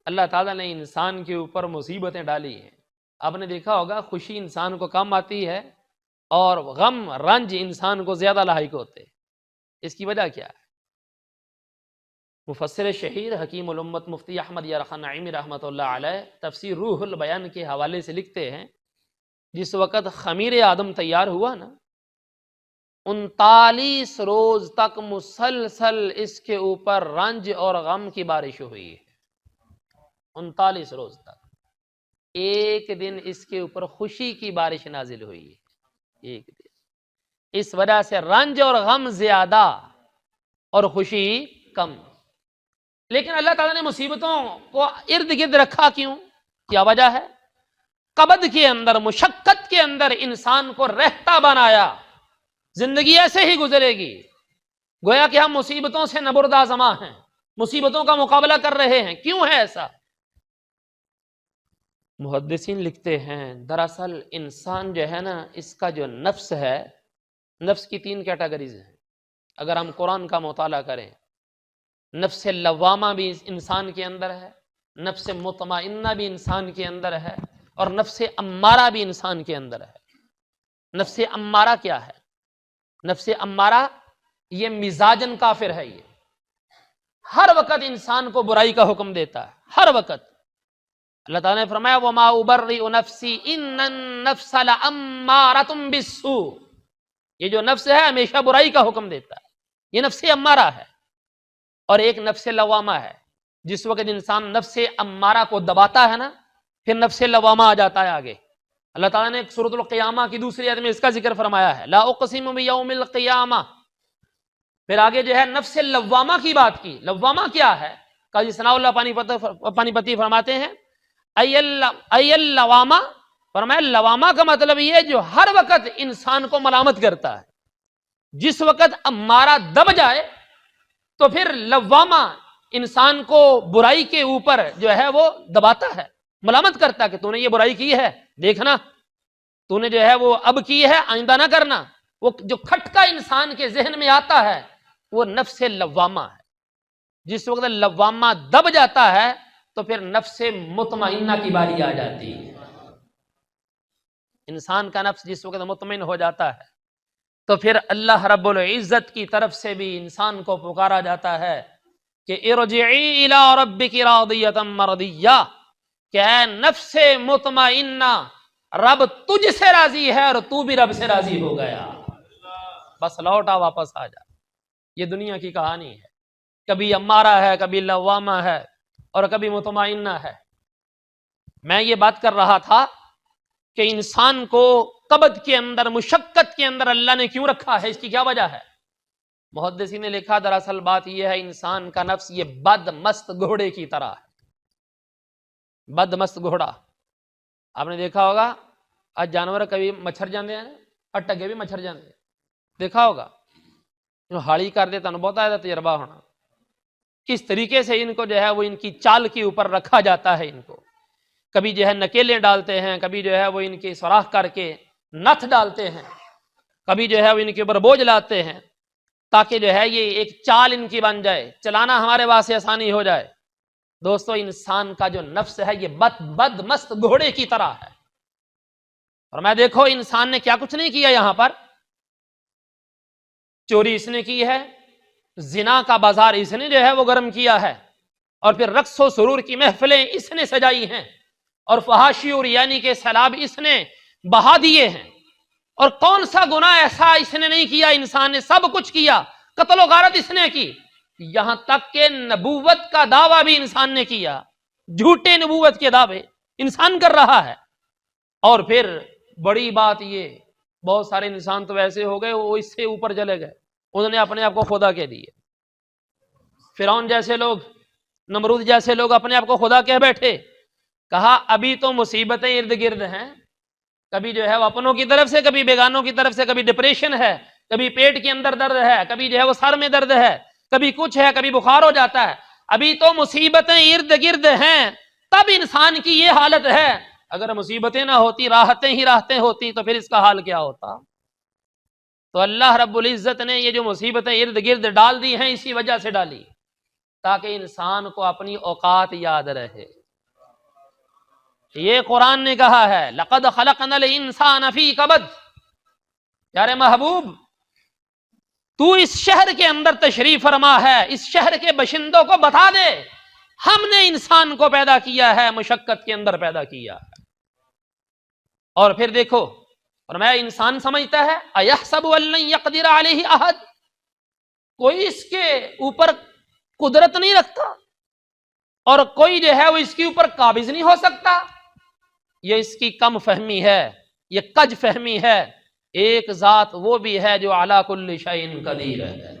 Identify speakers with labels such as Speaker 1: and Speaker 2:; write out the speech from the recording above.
Speaker 1: اللہ تعالیٰ نے انسان کے اوپر مصیبتیں ڈالی ہیں. آپ نے دیکھا ہوگا خوشی انسان کو کم آتی ہے اور غم رنج انسان کو زیادہ لاحق ہوتے ہیں. اس کی وجہ کیا ہے؟ مفسر شہیر حکیم الامت مفتی احمد یار خان نعیمی رحمۃ اللہ علیہ تفسیر روح البیان کے حوالے سے لکھتے ہیں جس وقت خمیر آدم تیار ہوا نا 39 روز تک مسلسل اس کے اوپر رنج اور غم کی بارش ہوئی ہے. 39 روز تک. ایک دن اس کے اوپر خوشی کی بارش نازل ہوئی ہے. ایک دن. اس وجہ سے رنج اور غم زیادہ اور خوشی کم. لیکن اللہ تعالیٰ نے مصیبتوں کو ارد گرد رکھا کیوں؟ کیا وجہ ہے؟ قبض کے اندر مشقت کے اندر انسان کو رہتا بنایا. زندگی ایسے ہی گزرے گی گویا کہ ہم مصیبتوں سے نبردآزماں ہیں, مصیبتوں کا مقابلہ کر رہے ہیں. کیوں ہے ایسا؟ محدثین لکھتے ہیں دراصل انسان جو ہے نا اس کا جو نفس ہے, نفس کی 3 کیٹیگریز ہیں. اگر ہم قرآن کا مطالعہ کریں, نفس لوامہ بھی انسان کے اندر ہے, نفس مطمئنہ بھی انسان کے اندر ہے, اور نفس امارہ بھی انسان کے اندر ہے. نفس امارہ کیا ہے؟ نفس امارہ یہ مزاجن کافر ہے. یہ ہر وقت انسان کو برائی کا حکم دیتا ہے, ہر وقت. اللہ تعالیٰ نے فرمایا وَمَا أُبَرِّئُ نَفْسِي إِنَّ النَّفْسَ لَأَمَّارَةٌ بِالسُّوءِ. یہ جو نفس ہے ہمیشہ برائی کا حکم دیتا ہے, یہ نفس امارہ ہے. اور ایک نفس لوامہ ہے. جس وقت انسان نفس امارہ کو دباتا ہے نا پھر نفس لوامہ آ جاتا ہے آگے. اللہ تعالیٰ نے سورۃ القیامہ کی دوسری آیت میں اس کا ذکر فرمایا ہے لا اقسم بیوم القیامہ. پھر آگے جو ہے نفس لوامہ کی بات کی. لوامہ کیا ہے؟ قاضی ثناء اللہ پانی پتی فرماتے ہیں ای اللوامہ, فرمایا لوامہ کا مطلب یہ جو ہر وقت انسان کو ملامت کرتا ہے. جس وقت امارہ دب جائے تو پھر لوامہ انسان کو برائی کے اوپر جو ہے وہ دباتا ہے, ملامت کرتا ہے کہ تو نے یہ برائی کی ہے, دیکھنا تو نے جو ہے وہ اب کی ہے, آئندہ نہ کرنا. وہ جو کھٹکا انسان کے ذہن میں آتا ہے وہ نفس لوامہ ہے. جس وقت لوامہ دب جاتا ہے تو پھر نفس مطمئنہ کی باری آ جاتی ہے. انسان کا نفس جس وقت مطمئن ہو جاتا ہے تو پھر اللہ رب العزت کی طرف سے بھی انسان کو پکارا جاتا ہے کہ ارجعی الی ربک راضیۃ مرضیہ, کہ اے نفس مطمئنہ رب تجھ سے راضی ہے اور تو بھی رب سے راضی ہو گیا, بس لوٹا واپس آ جا. یہ دنیا کی کہانی ہے, کبھی امارہ ہے, کبھی لوامہ ہے, اور کبھی مطمئنہ ہے. میں یہ بات کر رہا تھا کہ انسان کو قبض کے اندر مشقت کے اندر اللہ نے کیوں رکھا ہے, اس کی کیا وجہ ہے؟ محدثین نے لکھا دراصل بات یہ ہے انسان کا نفس یہ بد مست گھوڑے کی طرح ہے. بد مست گھوڑا آپ نے دیکھا ہوگا, آج جانور کبھی مچھر جاندے ہیں اٹکے بھی مچھر جاندے, دیکھا ہوگا جو ہاڑی کر دیتا نا, بہت آیا تجربہ ہونا کس طریقے سے ان کو جو ہے وہ ان کی چال کے اوپر رکھا جاتا ہے. ان کو کبھی جو ہے نکیلیں ڈالتے ہیں, کبھی جو ہے وہ ان کی سوراخ کر کے نتھ ڈالتے ہیں, کبھی جو ہے وہ ان کے اوپر بوجھ لاتے ہیں تاکہ جو ہے یہ ایک چال ان کی بن جائے, چلانا ہمارے واسطے آسانی ہو جائے. دوستو انسان کا جو نفس ہے یہ بد مست گھوڑے کی طرح ہے. اور میں دیکھو انسان نے کیا کچھ نہیں کیا, یہاں پر چوری اس نے کی ہے, زنا کا بازار اس نے جو ہے وہ گرم کیا ہے, اور پھر رقص و سرور کی محفلیں اس نے سجائی ہیں, اور فحاشی اور یعنی کے سیلاب اس نے بہا دیے ہیں. اور کون سا گناہ ایسا اس نے نہیں کیا, انسان نے سب کچھ کیا. قتل و غارت اس نے کی, یہاں تک کہ نبوت کا دعویٰ بھی انسان نے کیا. جھوٹے نبوت کے دعوے انسان کر رہا ہے. اور پھر بڑی بات یہ, بہت سارے انسان تو ایسے ہو گئے وہ اس سے اوپر چلے گئے, انہوں نے اپنے آپ کو خدا کہہ دیے. فرعون جیسے لوگ, نمرود جیسے لوگ اپنے آپ کو خدا کہہ بیٹھے. کہا ابھی تو مصیبتیں ارد گرد ہیں, کبھی جو ہے وہ اپنوں کی طرف سے, کبھی بیگانوں کی طرف سے, کبھی ڈپریشن ہے, کبھی پیٹ کے اندر درد ہے, کبھی جو ہے وہ سر میں درد ہے, کبھی کچھ ہے, کبھی بخار ہو جاتا ہے. ابھی تو مصیبتیں ارد گرد ہیں تب انسان کی یہ حالت ہے. اگر مصیبتیں نہ ہوتی, راحتیں ہی راحتیں ہوتی تو پھر اس کا حال کیا ہوتا؟ تو اللہ رب العزت نے یہ جو مصیبتیں ارد گرد ڈال دی ہیں اسی وجہ سے ڈالی تاکہ انسان کو اپنی اوقات یاد رہے. یہ قرآن نے کہا ہے لقد خلقنا الانسان فی کبد، پیارے محبوب تو اس شہر کے اندر تشریف فرما ہے، اس شہر کے باشندوں کو بتا دے ہم نے انسان کو پیدا کیا ہے، مشقت کے اندر پیدا کیا ہے۔ اور پھر دیکھو فرمایا انسان سمجھتا ہے ایحسب ان لن یقدر علیہ احد، کوئی اس کے اوپر قدرت نہیں رکھتا اور کوئی جو ہے وہ اس کے اوپر قابض نہیں ہو سکتا۔ یہ اس کی کم فہمی ہے، یہ کج فہمی ہے۔ ایک ذات وہ بھی ہے جو علی کل شیء قدیر ہے۔